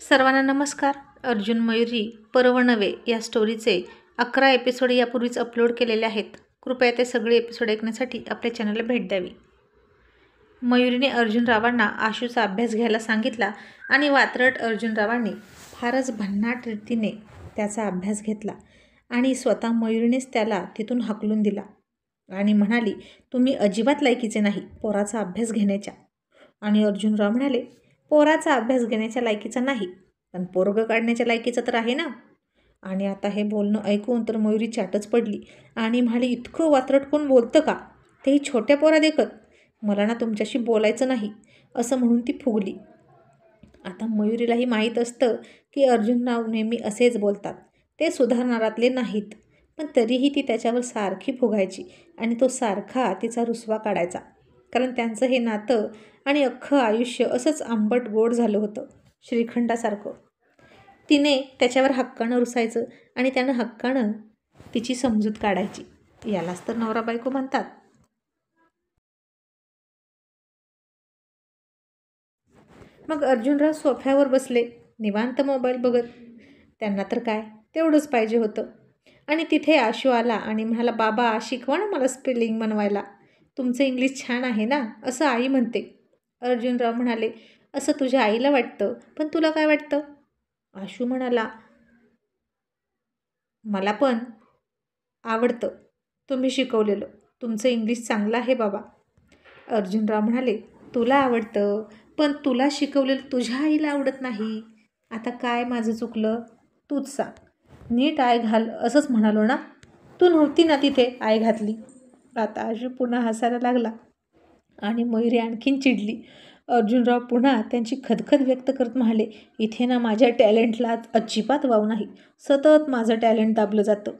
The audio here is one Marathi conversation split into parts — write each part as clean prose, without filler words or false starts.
सर्वांना नमस्कार. अर्जुन मयुरी पर्व नवे या स्टोरीचे 11 एपिसोड यापूर्वीच अपलोड केलेले आहेत. कृपया ते सगळे एपिसोड ऐकण्यासाठी आपल्या चॅनलला भेट द्यावी. मयुरीने अर्जुनरावांना आशूचा अभ्यास घ्यायला सांगितला आणि वात्रट अर्जुनरावांनी फारच भन्नाट रीतीने त्याचा अभ्यास घेतला आणि स्वतः मयुरीनेच त्याला तिथून हाकलून दिला आणि म्हणाली, तुम्ही अजिबात लायकीचे नाही पोराचा अभ्यास घेण्याच्या. आणि अर्जुनराव म्हणाले, पोराचा अभ्यास घेण्याच्या लायकीचा नाही, पण पोरगं काढण्याच्या लायकीचं तर आहे ना. आणि आता हे बोलणं ऐकून तर मयुरी चाटच पडली आणि म्हणाली, इतकं वात्रट कोण बोलतं का, तेही छोट्या पोरा देखत. मला ना तुमच्याशी बोलायचं नाही असं म्हणून ती फुगली. आता मयुरीलाही माहीत असतं की अर्जुनराव नेहमी असेच बोलतात, ते सुधारणारातले नाहीत, पण तरीही ती त्याच्यावर सारखी फुगायची आणि तो सारखा तिचा रुसवा काढायचा. कारण त्यांचं हे नातं आणि अख्खं आयुष्य असंच आंबट गोड झालं होतं, श्रीखंडासारखं. तिने त्याच्यावर हक्कानं रुसायचं आणि त्यानं हक्कानं तिची समजूत काढायची. यालाच तर नवरा बायको म्हणतात. मग अर्जुनराव सोफ्यावर बसले निवांत मोबाईल बघत. त्यांना तर काय तेवढंच पाहिजे होतं. आणि तिथे आशू आला आणि म्हणाला, बाबा शिकवा ना मला स्पेलिंग बनवायला, तुमचं इंग्लिश छान आहे ना असं आई म्हणते. अर्जुनराव म्हणाले, असं तुझ्या आईला वाटतं, पण तुला काय वाटतं? आशू म्हणाला, मला पण आवडतं तुम्ही शिकवलेलं, तुमचं इंग्लिश चांगलं आहे बाबा. अर्जुनराव म्हणाले, तुला आवडतं, पण तुला शिकवलेलं तुझ्या आईला आवडत नाही. आता काय माझं चुकलं तूच सांग. नीट आय घाल असंच म्हणालो ना, तू नव्हती ना तिथे आय घातली. आता आशू पुन्हा हसायला लागला आणि मयुरी आणखीन चिडली. अर्जुनराव पुन्हा त्यांची खदखद व्यक्त करत म्हणाले, इथे ना माझ्या टॅलेंटला अजिबात वाव नाही, सतत माझं टॅलेंट दाबलं जातं.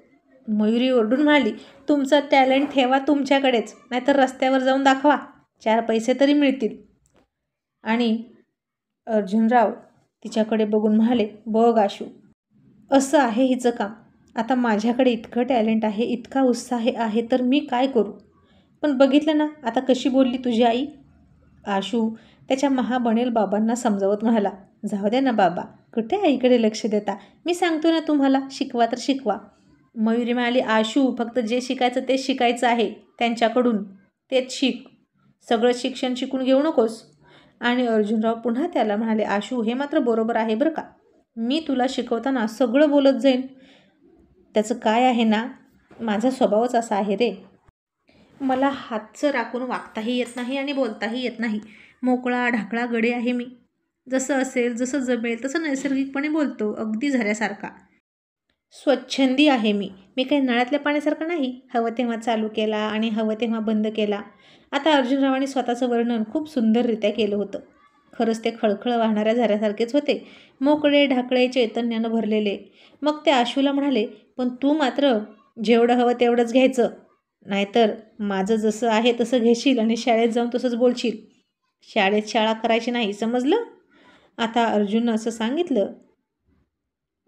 मयुरी ओरडून म्हणाली, तुमचं टॅलेंट ठेवा तुमच्याकडेच, नाहीतर रस्त्यावर जाऊन दाखवा, 4 पैसे तरी मिळतील. आणि अर्जुनराव तिच्याकडे बघून म्हणाले, बघ आशू, असं आहे हिचं काम. आता माझ्याकडे इतकं टॅलेंट आहे, इतका उत्साह आहे, तर मी काय करू? पण बघितलं ना आता कशी बोलली तुझी आई. आशू त्याच्या महाबनेल बाबांना समजावत म्हणाला, जाऊ द्या ना बाबा, कुठे आईकडे लक्ष देता, मी सांगतो ना तुम्हाला, शिकवा तर शिकवा. मयुरी म्हणाली, आशू फक्त जे शिकायचं तेच शिकायचं आहे त्यांच्याकडून, तेच शिक, सगळं शिक्षण शिकून घेऊ नकोस. आणि अर्जुनराव पुन्हा त्याला म्हणाले, आशू हे मात्र बरोबर आहे बरं का, मी तुला शिकवताना सगळं बोलत जाईन. त्याचं काय आहे ना, माझा स्वभावच असा आहे रे, मला हातचं राखून वागताही येत नाही आणि बोलताही येत नाही. मोकळा ढाकळा गडे आहे मी, जसं असेल जसं जमेल तसं नैसर्गिकपणे बोलतो, अगदी झऱ्यासारखा. स्वच्छंदी आहे मी काही नळातल्या पाण्यासारखं नाही, हवं तेव्हा चालू केला आणि हवं तेव्हा बंद केला. आता अर्जुनरावांनी स्वतःचं वर्णन खूप सुंदररित्या केलं होतं. खरंच ते खळखळ वाहणाऱ्या झऱ्यासारखेच होते, मोकळे ढाकळे चैतन्यानं भरलेले. मग ते आशूला म्हणाले, पण तू मात्र जेवढं हवं तेवढंच घ्यायचं, नाहीतर माझं जसं आहे तसं घेशील आणि शाळेत जाऊन तसंच बोलशील. शाळेत शाळा करायची नाही, समजलं? आता अर्जुननं असं सांगितलं.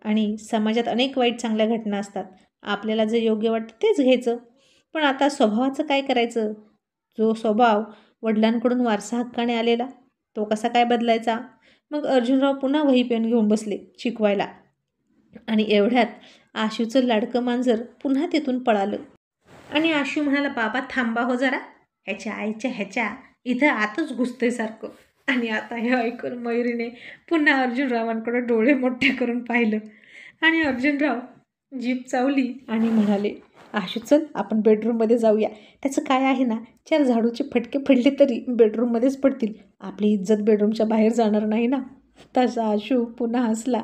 आणि समाजात अनेक वाईट चांगल्या घटना असतात, आपल्याला जे योग्य वाटतं तेच घ्यायचं. पण आता स्वभावाचं काय करायचं? जो स्वभाव वडिलांकडून वारसा हक्काने आलेला, तो कसा काय बदलायचा? मग अर्जुनराव पुन्हा वही पेन घेऊन बसले शिकवायला. आणि एवढ्यात आशूचं लाडकं मांजर पुन्हा तिथून पळालं. आणि आशू म्हणाला, बाबा थांबा हो जरा, ह्याच्या आईच्या ह्याच्या इथं आतच घुसतंय सारखं. आणि आता हे ऐकून मयुरीने पुन्हा अर्जुनरावांकडे डोळे मोठे करून पाहिलं. आणि अर्जुनराव जीभ चावली आणि म्हणाले, आशू चल आपण बेडरूममध्ये जाऊया. त्याचं काय आहे ना, 4 झाडूचे फटके पडले तरी बेडरूममध्येच पडतील, आपली इज्जत बेडरूमच्या बाहेर जाणार नाही ना. तसा आशू पुन्हा हसला.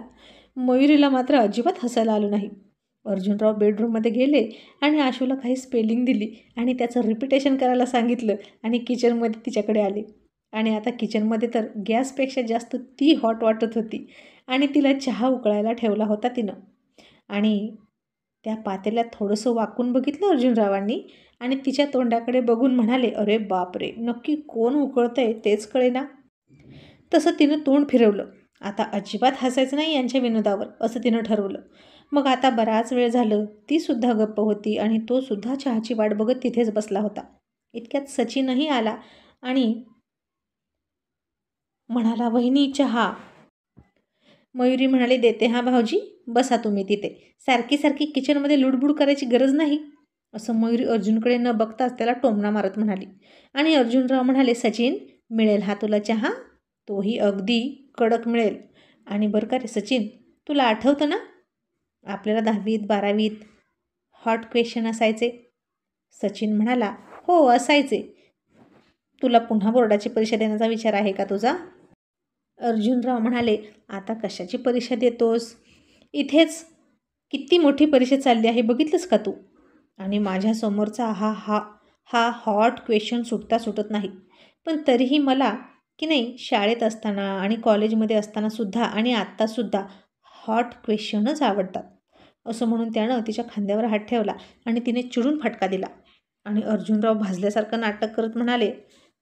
मयुरीला मात्र अजिबात हसायला आलं नाही. अर्जुनराव बेडरूममध्ये गेले आणि आशूला काही स्पेलिंग दिली आणि त्याचं रिपिटेशन करायला सांगितलं आणि किचनमध्ये तिच्याकडे आले. आणि आता किचनमध्ये तर गॅसपेक्षा जास्त ती हॉट वाटत होती आणि तिला चहा उकळायला ठेवला होता तिनं. आणि त्या पातेल्यात थोडंसं वाकून बघितलं अर्जुनरावांनी आणि तिच्या तोंडाकडे बघून म्हणाले, अरे बापरे, नक्की कोण उकळतंय तेच कळेना. तसं तिनं तोंड फिरवलं. आता अजिबात हसायचं नाही यांच्या विनोदावर असं तिनं ठरवलं. मग आता बराच वेळ झालं ती सुद्धा गप्प होती आणि तो सुद्धा चहाची वाट बघत तिथेच बसला होता. इतक्यात सचिनही आला आणि म्हणाला, वहिनी चहा. मयुरी म्हणाली, देते हां भाऊजी, बसा तुम्ही तिथे. सारखी सारखी किचनमध्ये लुडबुड करायची गरज नाही. असं मयुरी अर्जुनकडे न बघताच त्याला टोमणा मारत म्हणाली. आणि अर्जुनराव म्हणाले, सचिन, मिळेल हा तुला चहा? तोही अगदी कडक मिळेल. आणि बरं का रे सचिन, तुला आठवतं ना आपल्याला 10वीत 12वीत हॉट क्वेश्चन असायचे? सचिन म्हणाला, हो असायचे. तुला पुन्हा बोर्डाची परीक्षा देण्याचा विचार आहे का तुझा? अर्जुनराव म्हणाले, आता कशाची परीक्षा देतोस? इथेच किती मोठी परीक्षा चालली आहे बघितलंस का तू? आणि माझ्यासमोरचा हा हा हा हॉट क्वेश्चन सुटता सुटत नाही. पण तरीही मला की नाही शाळेत असताना आणि कॉलेजमध्ये असतानासुद्धा आणि आत्तासुद्धा हॉट क्वेश्चनच आवडतात. असं म्हणून त्यानं तिच्या खांद्यावर हात ठेवला आणि तिने चिडून फटका दिला. आणि अर्जुनराव भाजल्यासारखं नाटक करत म्हणाले,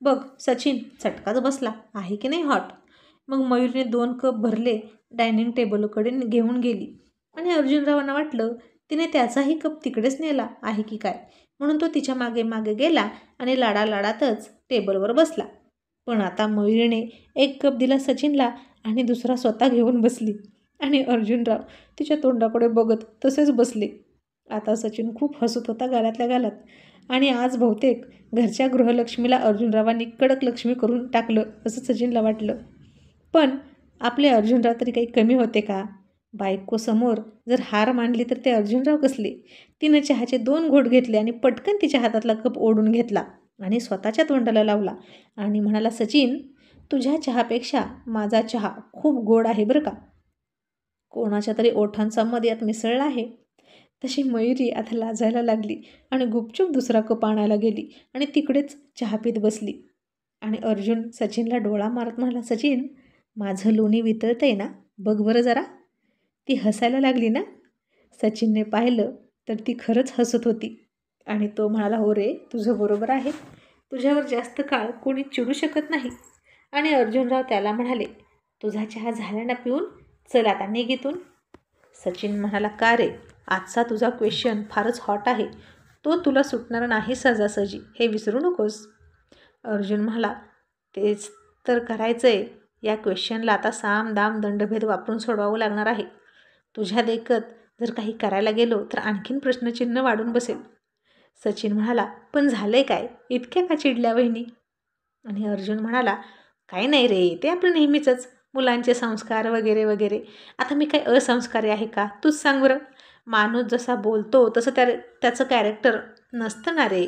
बघ सचिन, चटकाच बसला आहे की नाही हॉट? मग मयूरने 2 कप भरले, डायनिंग टेबलकडे घेऊन गेली. आणि अर्जुनरावांना वाटलं तिने त्याचाही कप तिकडेच नेला आहे की काय, म्हणून तो तिच्या मागे मागे गेला आणि लाडालाडातच टेबलवर बसला. पण आता मयुरीने 1 कप दिला सचिनला आणि दुसरा स्वतः घेऊन बसली. आणि अर्जुनराव तिच्या तोंडाकडे बघत तसेच बसले. आता सचिन खूप हसत होता गालातल्या गालात. आणि आज बहुतेक घरच्या गृहलक्ष्मीला अर्जुनरावांनी कडक लक्ष्मी करून टाकलं असं सचिनला वाटलं. पण आपले अर्जुनराव तरी काही कमी होते का? बायकोसमोर जर हार मानली तर ते अर्जुनराव कसले? तिनं चहाचे 2 घोट घेतले आणि पटकन तिच्या हातातला कप ओढून घेतला आणि स्वतःच्या तोंडाला लावला आणि म्हणाला, सचिन, तुझ्या चहापेक्षा माझा चहा खूप गोड आहे बरं का. कोणाच्या तरी ओठांचा मध्यात मिसळला आहे. तशी मयुरी आता लाजायला लागली आणि गुपचूप दुसरा कप आणायला गेली आणि तिकडेच चहा पीत बसली. आणि अर्जुन सचिनला डोळा मारत म्हणाला, सचिन, माझं लोणी वितळतंय ना, बघ बरं जरा. ती हसायला लागली ना. सचिनने पाहिलं तर ती खरंच हसत होती. आणि तो म्हणाला, हो रे, तुझं बरोबर आहे. तुझ्यावर जास्त काळ कोणी चिडू शकत नाही. आणि अर्जुनराव त्याला म्हणाले, तुझा चहा झाला ना पिऊन, चल आता निघ इथून. सचिन म्हणाला, का रे, आजचा तुझा क्वेश्चन फारच हॉट आहे. तो तुला सुटणार नाही सहजासहजी, हे विसरू नकोस. अर्जुन म्हणाला, तेच तर करायचं आहे. या क्वेश्चनला आता साम दाम दंडभेद वापरून सोडवावं लागणार आहे. तुझ्या देखत जर काही करायला गेलो तर आणखीन प्रश्नचिन्ह वाढून बसेल. सचिन म्हणाला, पण झालंय काय, इतक्या का चिडल्या वहिनी? आणि अर्जुन म्हणाला, काही नाही रे, ते आपलं नेहमीचंच, मुलांचे संस्कार वगैरे वगैरे. आता मी काय असंस्कारी आहे का, तूच सांग बरं. माणूस जसा बोलतो तसं त्याचं कॅरेक्टर नसतं ना रे.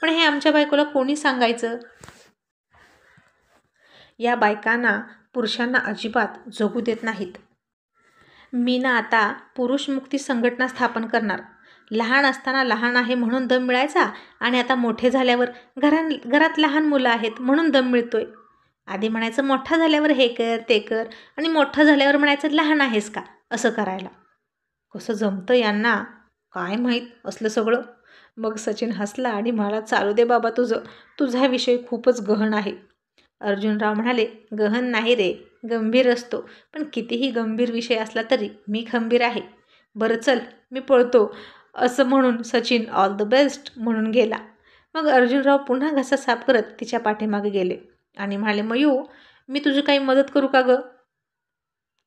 पण हे आमच्या बायकोला कोणी सांगायचं? या बायकांना पुरुषांना अजिबात जगू देत नाहीत. मी ना आता पुरुषमुक्ती संघटना स्थापन करणार. लहान असताना लहान आहे म्हणून दम मिळायचा आणि आता मोठे झाल्यावर घरात लहान मुलं आहेत म्हणून दम मिळतोय. आधी म्हणायचं मोठा झाल्यावर हे कर ते कर आणि मोठं झाल्यावर म्हणायचं लहान आहेस का असं करायला. कसं जमतं यांना काय माहीत असलं सगळं. मग सचिन हसला आणि म्हणाला, चालू दे बाबा तुझा विषय खूपच गहन आहे. अर्जुनराव म्हणाले, गहन नाही रे, गंभीर असतो. पण कितीही गंभीर विषय असला तरी मी खंबीर आहे. बरं चल, मी पळतो. असं म्हणून सचिन ऑल द बेस्ट म्हणून गेला. मग अर्जुनराव पुन्हा घसा साफ करत तिच्या पाठीमागे गेले आणि म्हणाले, मयू, मी तुझी काही मदत करू का गं?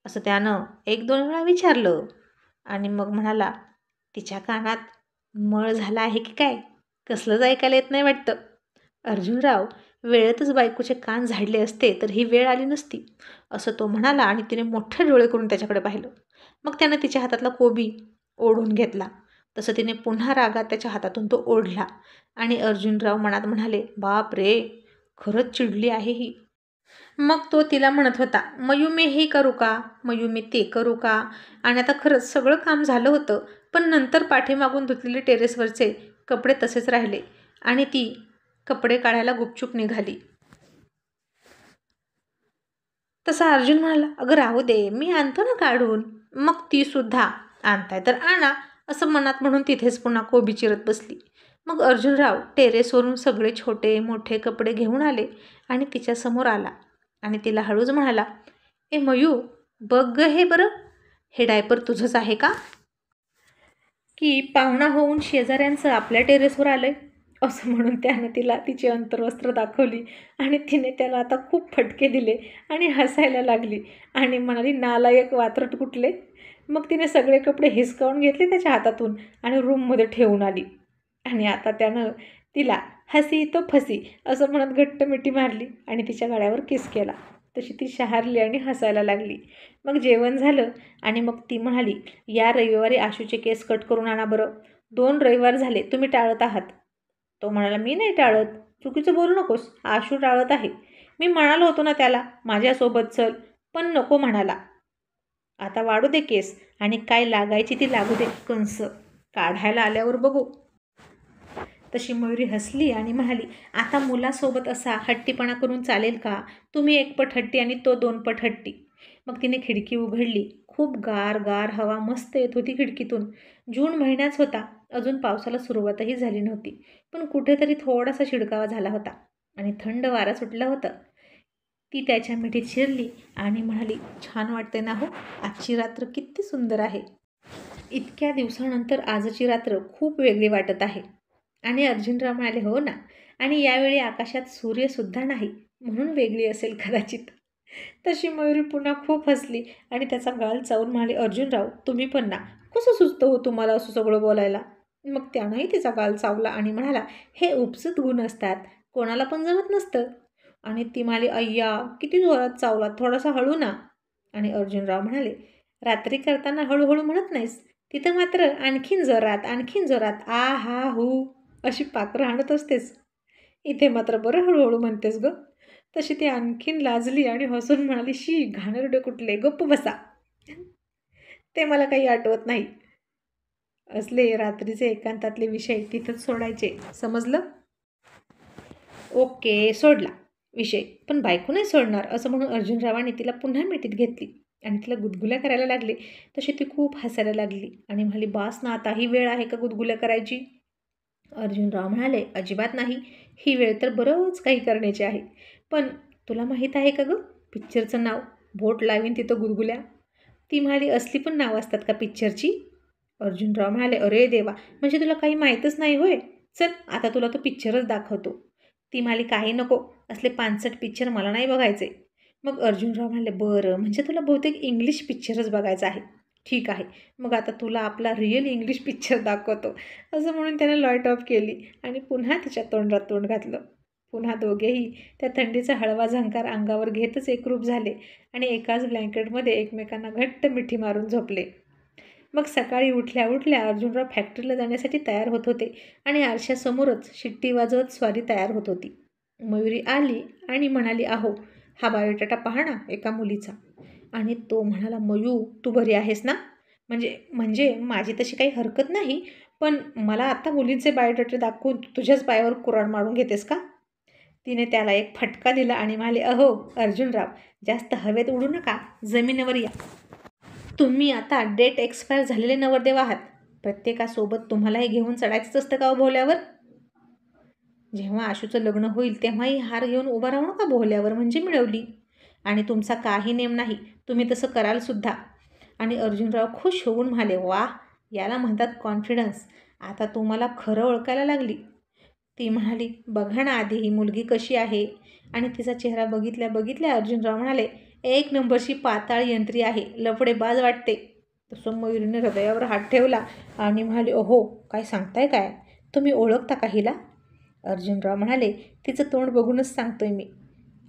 असं त्यानं 1-2 वेळा विचारलं. आणि मग म्हणाला, तिच्या कानात मळ झाला आहे की काय, कसलंच ऐकायला येत नाही वाटतं. अर्जुनराव वेळेतच बायकोचे कान झाडले असते तर ही वेळ आली नसती, असं तो म्हणाला. आणि तिने मोठे डोळे करून त्याच्याकडे पाहिलं. मग त्यानं तिच्या हातातला कोबी ओढून घेतला. तसं तिने पुन्हा रागात त्याच्या हातातून तो ओढला. आणि अर्जुनराव मनात म्हणाले, बाप रे, खरंच चिडली आहे ही. मग तो तिला म्हणत होता, मयू मी हे करू का, मयू मी ते करू का. आणि आता खरंच सगळं काम झालं होतं. पण नंतर पाठीमागून धुतलेले टेरेसवरचे कपडे तसेच राहिले आणि ती कपडे काढायला गुपचूप निघाली. तसा अर्जुन म्हणाला, अगं राहू दे, मी आणतो ना काढून. मग ती सुद्धा, आणताय तर आणा, असं मनात म्हणून तिथेच पुन्हा कोबी चिरत बसली. मग अर्जुनराव टेरेसवरून सगळे छोटे मोठे कपडे घेऊन आले आणि तिच्यासमोर आला आणि तिला हळूच म्हणाला, ए मयू, बघ ग हे बरं, हे डायपर तुझंच आहे का? की पाहुणा होऊन शेजाऱ्यांचं आपल्या टेरेसवर आलंय? असं म्हणून त्यानं तिला तिची अंतर्वस्त्र दाखवली आणि तिने त्याला आता खूप फटके दिले आणि हसायला लागली आणि म्हणाली, नालायक वात्रट कुठले. मग तिने सगळे कपडे हिसकावून घेतले त्याच्या हातातून आणि रूममध्ये ठेवून आली. आणि आता त्यानं तिला हसी तो फसी असं म्हणत घट्ट मिठी मारली आणि तिच्या गळ्यावर किस केला. तशी ती शहारली आणि हसायला लागली. मग जेवण झालं आणि मग ती म्हणाली, या रविवारी आशूचे केस कट करून आणा बरं. 2 रविवार झाले तुम्ही टाळत आहात. तो म्हणाला, मी नाही टाळत. चुकीचं बोलू नकोस. आशू टाळत आहे. मी म्हणालो होतो ना त्याला माझ्यासोबत चल, पण नको म्हणाला. आता वाढू दे केस आणि काय लागायची ती लागू दे. कंस काढायला आल्यावर बघू. तशी मयुरी हसली आणि म्हणाली, आता मुलासोबत असा हट्टीपणा करून चालेल का. तुम्ही 1 पट हट्टी आणि तो 2 पट हट्टी. मग तिने खिडकी उघडली. खूप गार गार हवा मस्त येत होती खिडकीतून. जून महिनाच होता. अजून पावसाला सुरुवातही झाली नव्हती, पण कुठेतरी थोडासा शिडकावा झाला होता आणि थंड वारा सुटला होता. ती त्याच्या मिठीत शिरली आणि म्हणाली, छान वाटते ना हो. आजची रात्र किती सुंदर आहे. इतक्या दिवसानंतर आजची रात्र खूप वेगळी वाटत आहे. आणि अर्जुनराव म्हणाले, हो ना. आणि यावेळी आकाशात सूर्यसुद्धा नाही, म्हणून वेगळी असेल कदाचित. तशी मयुरी पुन्हा खूप हसली आणि त्याचा गाल चावून म्हणाली, अर्जुनराव तुम्ही पण ना. कसं सुचतं हो तुम्हाला असं सगळं बोलायला. मग त्यानंही तिचा गाल चावला आणि म्हणाला, हे उपसत गुण असतात, कोणाला पण जमत नसतं. आणि ती म्हणाली, अय्या किती जोरात चावला, थोडासा हळू ना. आणि अर्जुनराव म्हणाले, रात्री करताना हळूहळू म्हणत नाहीस, तिथं मात्र आणखीन जोरात आ हा हू अशी पाखरं हाणत असतेस. इथे मात्र बरं हळूहळू म्हणतेस ग. तशी ती आणखीन लाजली आणि हसून म्हणाली, शी घाणेरडे कुठले, गप्प बसा. ते मला काही आठवत नाही. असले रात्रीचे एकांतातले विषय तिथंच सोडायचे, समजलं. ओके, सोडला विषय, पण बायको नाही सोडणार असं म्हणून अर्जुनरावाने तिला पुन्हा मिठीत घेतली आणि तिला गुदगुल्या करायला लागले. तशी ती खूप हसायला लागली आणि म्हणाली, बास ना आता, ही वेळ आहे का गुदगुल्या करायची. अर्जुनराव म्हणाले, अजिबात नाही. ही वेळ तर बरंच काही करण्याची आहे. पण तुला माहीत आहे का गं पिक्चरचं नाव. बोट लावीन तिथं गुदगुल्या. ती म्हणाली, असली पण नाव असतात का पिक्चरची. अर्जुनराव म्हणाले, अरे देवा, म्हणजे तुला काही माहीतच नाही होय. चल आता तुला तो पिक्चरच दाखवतो. ती म्हणाली, काही नको, असले पानसट पिक्चर मला नाही बघायचे. मग अर्जुनराव म्हणाले, बरं म्हणजे तुला बहुतेक इंग्लिश पिक्चरच बघायचा आहे. ठीक आहे, मग आता तुला आपला रिअल इंग्लिश पिक्चर दाखवतो. असं म्हणून त्याने लाईट ऑफ केली आणि पुन्हा तिच्या तोंडात तोंड घातलं. पुन्हा दोघेही त्या थंडीचा हळवा झंकार अंगावर घेतच एकरूप झाले आणि एकाच ब्लँकेटमध्ये एकमेकांना घट्ट मिठी मारून झोपले. मग सकाळी उठल्या उठल्या अर्जुनराव फॅक्टरीला जाण्यासाठी तयार होत होते आणि आरशासमोरच शिट्टी वाजवत स्वारी तयार होत होती. मयुरी आली आणि म्हणाली, अहो हा बायोडाटा पहा ना एका मुलीचा. आणि तो म्हणाला, मयू तू बरी आहेस ना. म्हणजे माझी तशी काही हरकत नाही, पण मला आता मुलींचे बायोडाटे दाखवून तुझ्याच पायावर कुऱ्हाड मारून घेतेस का. तिने त्याला एक फटका दिला आणि म्हणाले, अहो अर्जुनराव, जास्त हवेत उडू नका, जमिनीवर या. तुम्ही आता डेट एक्सपायर झालेले नवरदेव आहात. प्रत्येकासोबत तुम्हालाही घेऊन चढायचंच असतं का भोवल्यावर. जेव्हा आशूचं लग्न होईल तेव्हाही हार घेऊन उभा राहू नका भोवल्यावर, म्हणजे मिळवली. आणि तुमचा काही नेम नाही, तुम्ही तसं कराल सुद्धा. आणि अर्जुनराव खुश होऊन म्हणाले, वा, याला म्हणतात कॉन्फिडन्स. आता तुम्हाला खरं ओळखायला लागली. ती म्हणाली, बघा ना आधी ही मुलगी कशी आहे. आणि तिचा चेहरा बघितल्या बघितल्या अर्जुनराव म्हणाले, 1 नंबरची पाताळ यंत्री आहे, लफडेबाज वाटते. तसं मयुरीने हृदयावर हात ठेवला आणि म्हणाले, ओहो, काय सांगताय काय, तुम्ही ओळखता का हिला. अर्जुनराव म्हणाले, तिचं तोंड बघूनच सांगतोय मी.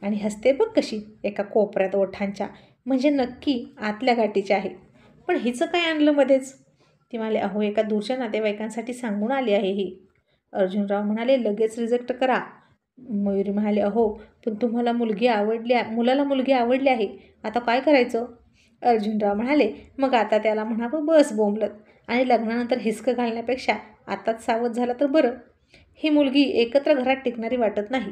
आणि हसते बघ कशी, एका कोपऱ्यात ओठांच्या, म्हणजे नक्की आतल्या गाठीची आहे. पण हिचं काय आणलं मध्येच. ती म्हणाले, अहो एका दूरच्या नातेवाईकांसाठी सांगून आली आहे ही. अर्जुनराव म्हणाले, लगेच रिजेक्ट करा. मयुरी म्हणाले, अहो पण मुलाला मुलगी आवडली आहे, आता काय करायचं. अर्जुनराव म्हणाले, मग आता त्याला म्हणावं बस बोंबलत, आणि लग्नानंतर हिसकं घालण्यापेक्षा आताच सावध झाला तर बरं. ही मुलगी एकत्र घरात टिकणारी वाटत नाही.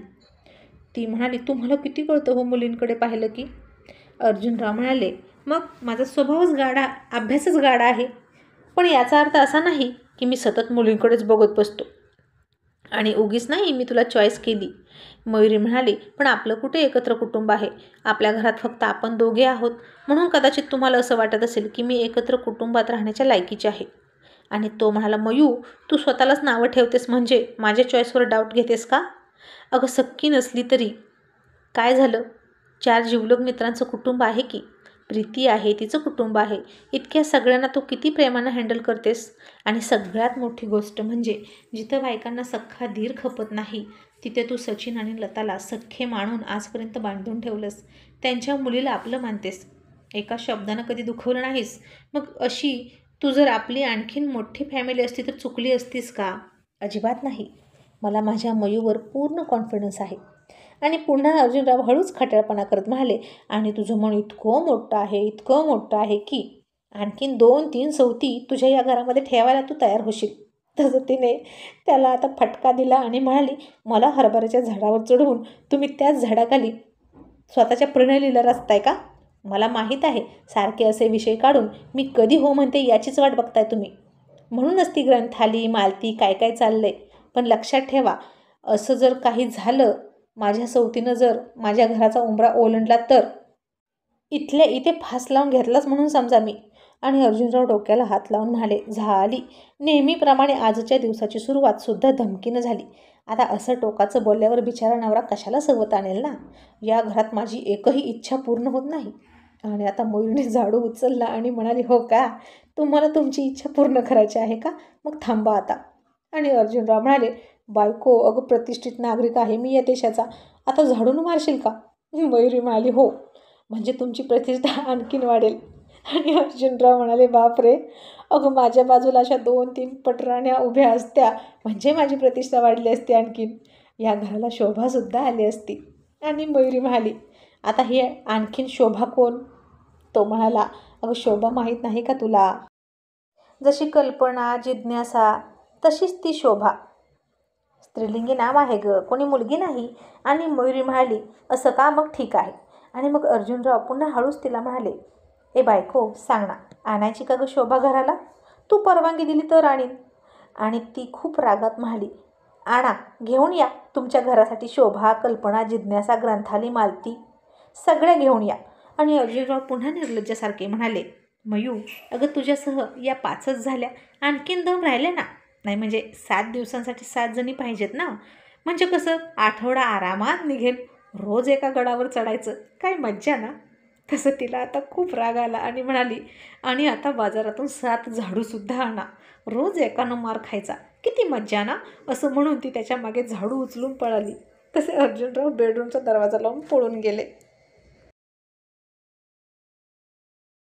ती म्हणाली, तुम्हाला किती कळतं हो मुलींकडे पाहिलं की. अर्जुनराव म्हणाले, मग माझा स्वभावच गाढा, अभ्यासच गाढा आहे. पण याचा अर्थ असा नाही की मी सतत मुलींकडेच बघत बसतो. आणि उगीच नाही मी तुला चॉईस केली. मयुरी म्हणाली, पण आपलं कुठे एकत्र कुटुंब आहे. आपल्या घरात फक्त आपण दोघे आहोत, म्हणून कदाचित तुम्हाला असं वाटत असेल की मी एकत्र कुटुंबात राहण्याच्या लायकीचे आहे. आणि तो म्हणाला, मयू तू स्वतःलाच नावं ठेवतेस म्हणजे माझ्या चॉईसवर डाऊट घेतेस का? अगं सक्की नसली तरी काय झालं, 4 जिवलग मित्रांचं कुटुंब आहे की. प्रीती आहे, तिचं कुटुंब आहे. इतक्या सगळ्यांना तू किती प्रेमानं हँडल करतेस. आणि सगळ्यात मोठी गोष्ट म्हणजे जिथं बायकांना सख्खा धीर खपत नाही तिथे तू सचिन आणि लताला सख्खे मानून आजपर्यंत बांधून ठेवलंस. त्यांच्या मुलीला आपलं मानतेस. एका शब्दानं कधी दुखवलं नाहीस. मग अशी तू जर आपली आणखीन मोठी फॅमिली असती तर चुकली असतीस का? अजिबात नाही. मला माझ्या मयूवर पूर्ण कॉन्फिडन्स आहे. आणि पुन्हा अर्जुनराव हळूच खट्याळपणा करत म्हणाले, आणि तुझं मन इतकं मोठं आहे, इतकं मोठं आहे की आणखीन 2-3 सवती तुझ्या या घरामध्ये ठेवायला तू तयार होशील. तसं तिने त्याला आता फटका दिला आणि म्हणाली, मला हरभऱ्याच्या झाडावर चढवून तुम्ही त्याच झाडाखाली स्वतःच्या प्रणयलीला रचताय का? मला माहीत आहे सारखे असे विषय काढून मी कधी हो म्हणते याचीच वाट बघताय तुम्ही. म्हणूनच ती ग्रंथाली मालती काय काय चाललंय. पण लक्षात ठेवा, असं जर काही झालं, माझ्या सवतीनं जर माझ्या घराचा उंबरा ओलांडला तर इथल्या इथे फास लावून घेतलाच म्हणून समजा मी. आणि अर्जुनराव डोक्याला हात लावून म्हणाले, झाली. नेहमीप्रमाणे आजच्या दिवसाची सुरुवात सुद्धा धमकीनं झाली. आता असं टोकाचं बोलल्यावर बिचारा नवरा कशाला सवत आणेल ना. या घरात माझी एकही इच्छा पूर्ण होत नाही. आणि आता मयूरने झाडू उचलला आणि म्हणाली, हो का, तुम्हाला तुमची इच्छा पूर्ण करायची आहे का? मग थांबा आता. आणि अर्जुनराव म्हणाले, बायको अगं प्रतिष्ठित नागरिक आहे मी या देशाचा, आता झाडून मारशील का? मयुरी म्हणाली, हो, म्हणजे तुमची प्रतिष्ठा आणखीन वाढेल. आणि अर्जुनराव म्हणाले, बापरे, अगं माझ्या बाजूला अशा 2-3 पटराण्या उभ्या असत्या म्हणजे माझी प्रतिष्ठा वाढली असती आणखीन. या घराला शोभासुद्धा आली असती. आणि मयुरी म्हणाली, आता ही आणखीन शोभा कोण? तो म्हणाला, अगं शोभा माहीत नाही का तुला? जशी कल्पना, जिज्ञासा तशीच ती शोभा. स्त्रीलिंगी नाव आहे ग, कोणी मुलगी नाही. आणि मयुरी म्हणाली, असं का, मग ठीक आहे. आणि मग अर्जुनराव पुन्हा हळूच तिला म्हणाले, ए बायको सांग ना, आणायची का ग शोभा घराला? तू परवानगी दिली तर आणीन. आणि ती खूप रागात म्हणाली, आणा, घेऊन या तुमच्या घरासाठी शोभा, कल्पना, जिज्ञासा, ग्रंथाली, मालती सगळ्या घेऊन या. आणि अर्जुनराव पुन्हा निर्लज्जासारखे म्हणाले, मयू अगं तुझ्यासह या 5च झाल्या, आणखीन 2 राहिले ना. नाही म्हणजे 7 दिवसांसाठी 7 जणी पाहिजेत ना. म्हणजे कसं आठवडा आरामात निघेल. रोज एका गडावर चढायचं, काय मज्जा ना. तसं तिला आता खूप राग आला आणि म्हणाली, आणि आता बाजारातून 7 झाडूसुद्धा आणा, रोज एकानं मार खायचा, किती मज्जा ना. असं म्हणून ती त्याच्या मागे झाडू उचलून पळाली. तसे अर्जुनराव बेडरूमचा दरवाजा लावून पळून गेले.